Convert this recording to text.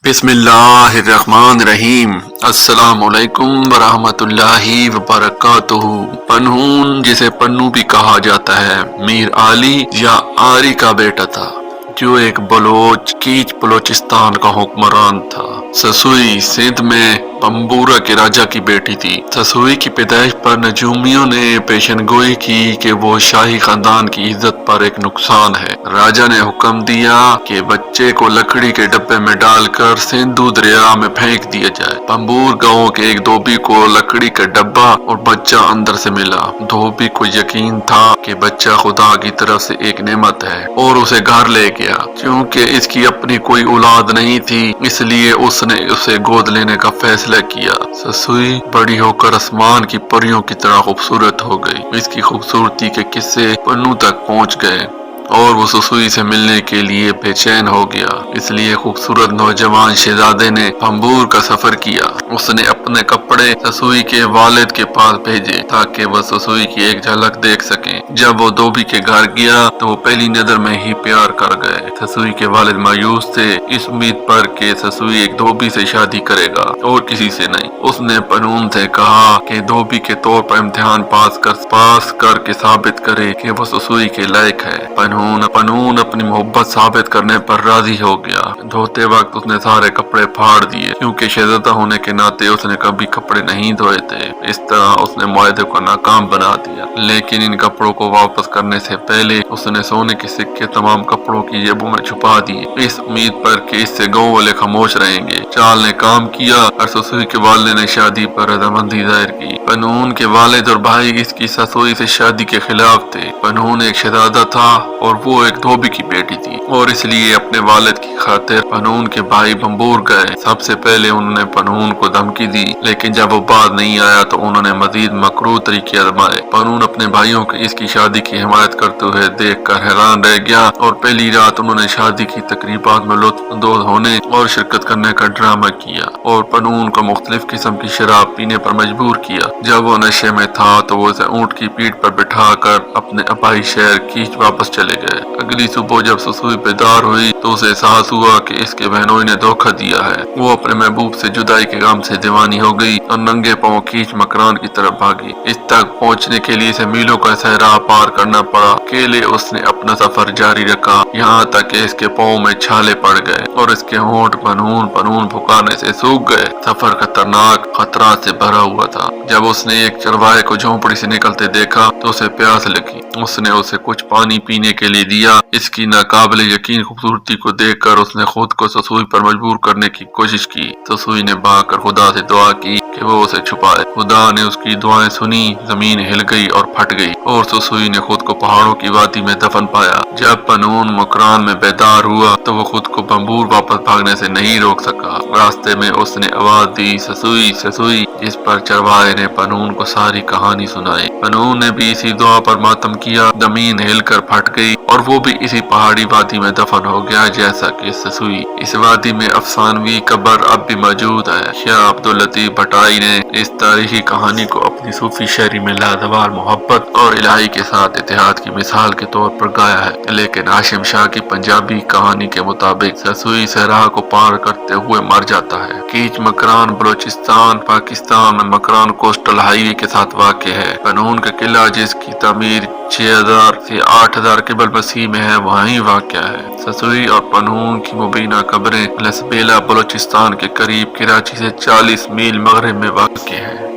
बिस्मिल्लाहिर्रहमानिर्रहीम। अस्सलाम वालेकुम वरहमतुल्लाहि वबरकातुहू। पनहून, जिसे पन्नू भी कहा जाता है, मीर आली या आरी का बेटा था, जो एक बलोच कीच बलोचिस्तान का हुक्मरान था। ससुई सिंध में पंबूरा के राजा की बेटी थी। ससुई की पैदाइश पर नजूमियों ने पेशनगोई की कि वो शाही खानदान की इज्जत पर एक नुकसान है। राजा ने हुक्म दिया कि बच्चे को लकड़ी के डब्बे में डालकर सिंधु दरिया में फेंक दिया जाए। पंबूर गांव के एक धोबी को लकड़ी का डब्बा और बच्चा अंदर से मिला। धोबी को यकीन था कि बच्चा खुदा की तरफ से एक नेमत है और उसे घर ले गया। क्योंकि इसकी अपनी कोई औलाद नहीं थी, इसलिए उसने उसे गोद लेने का फैसला किया। ससुई बड़ी होकर आसमान की परियों की तरह खूबसूरत हो गई। इसकी खूबसूरती के किस्से पन्नू तक पहुंच गए और वो ससुई से मिलने के लिए बेचैन हो गया। इसलिए खूबसूरत नौजवान शहजादे ने पंबूर का सफर किया। उसने अपने कपड़े ससुई के वालिद के पास भेजे ताकि वह ससुई की एक झलक देख सके। जब वो धोबी के घर गया तो वो पहली नजर में ही प्यार कर गए। ससुई के वालिद मायूस थे, इस उम्मीद पर कि ससुई एक धोबी से शादी करेगा और किसी से नहीं। उसने पनून से कहा कि धोबी के तौर पर इम्तिहान पास करके साबित करे कि वो ससुई के लायक है। पनून अपनी मोहब्बत साबित करने पर राजी हो गया। धोते वक्त उसने सारे कपड़े फाड़ दिए, क्योंकि शहजादा होने के नाते उसने कभी कपड़े नहीं धोए थे। इस तरह उसने मुआहदे को नाकाम बना दिया। लेकिन इन कपड़ों को वापस करने से पहले उसने सोने के सिक्के तमाम कपड़ों की जेबों में छुपा दिए, इस उम्मीद पर कि इससे गाँव वाले खामोश रहेंगे। चाल ने काम किया और ससुई के वालिद ने शादी पर रजामंदी जाहिर की। पनून के वालिद और भाई इसकी ससुई से शादी के खिलाफ थे। पनून एक शहजादा था और वो एक धोबी की बेटी थी, और इसलिए अपने वालिद की खातिर पनून के भाई पंबूर गए। सबसे पहले उन्होंने पनून को धमकी दी, लेकिन जब वो बात नहीं आया तो उन्होंने मजीद मकरूह तरीके आजमाए। पनून अपने भाइयों की इसकी शादी की हिमायत करते हुए देखकर हैरान रह गया और पहली रात उन्होंने शादी की तकरीबात में लुत्फअंदोज होने और शिरकत करने का ड्रामा किया और पनून को मुख्तलिफ किस्म की शराब पीने पर मजबूर किया। जब वो नशे में था तो वो उसे ऊंट की पीठ पर बिठाकर अपने अपाई शहर कीच वापस चले गए। अगली सुबह जब ससुई बेदार हुई तो उसे एहसास हुआ कि इसके बहनोई ने धोखा दिया है। वो अपने महबूब से जुदाई के गम से दीवानी हो गई और नंगे पांव कीच मकरान की तरफ भागी। इस तक पहुंचने के लिए इसे मीलों का सहरा पार करना पड़ा। अकेले उसने अपना सफर जारी रखा, यहाँ तक कि इसके पांव में छाले पड़ गए और इसके होंठ पनून फुकाने से सूख गए। सफर खतरनाक खतरात से भरा हुआ था। जब उसने एक चरवाहे को झोंपड़ी से निकलते देखा तो उसे प्यास लगी। उसने उसे कुछ पानी पीने के लिए दिया। इसकी नाकाबिले यकीन खूबसूरती को देखकर उसने खुद को ससुई पर मजबूर करने की कोशिश की। ससुई ने भागकर खुदा से दुआ की कि वो उसे छुपाए। खुदा ने उसकी दुआएं सुनी, जमीन हिल गई और फट गई और ससुई ने खुद को पहाड़ों की वादी में दफन पाया। जब पनून मकरान में बेदार हुआ तो वो खुद को पंबूर वापस भागने से नहीं रोक सका। रास्ते में उसने आवाज दी, ससुई ससुई, जिस पर चरवाहे ने पनून को सारी कहानी सुनाई। पनून ने भी इसी दुआ पर मातम किया। जमीन हिलकर फट गई और वो भी इसी पहाड़ी वादी में दफन हो गया जैसा कि ससुई। इस वादी में अफसानवी कब्र अब भी मौजूद है। शाह अब्दुल लतीफ भटाई ने इस तारीखी कहानी को अपनी सूफी शायरी में लाजवाब मोहब्बत और इलाही के साथ इत्तेहाद की मिसाल के तौर पर गाया है। लेकिन हाशिम शाह की पंजाबी कहानी के मुताबिक ससुई सहरा को पार करते हुए मर जाता है। कीच मकरान बलोचिस्तान पाकिस्तान में मकरान कोस्टल हाईवे के साथ वाक़ है। पनून का किला जिसकी तामीर 6000 से 8000 क़िबल मसीह में है, वहीं वाक़या है। ससुई और पनून की मुबीना कब्रें लसबेला बलोचिस्तान के करीब कराची से 40 मील मगरब में वाक़ है।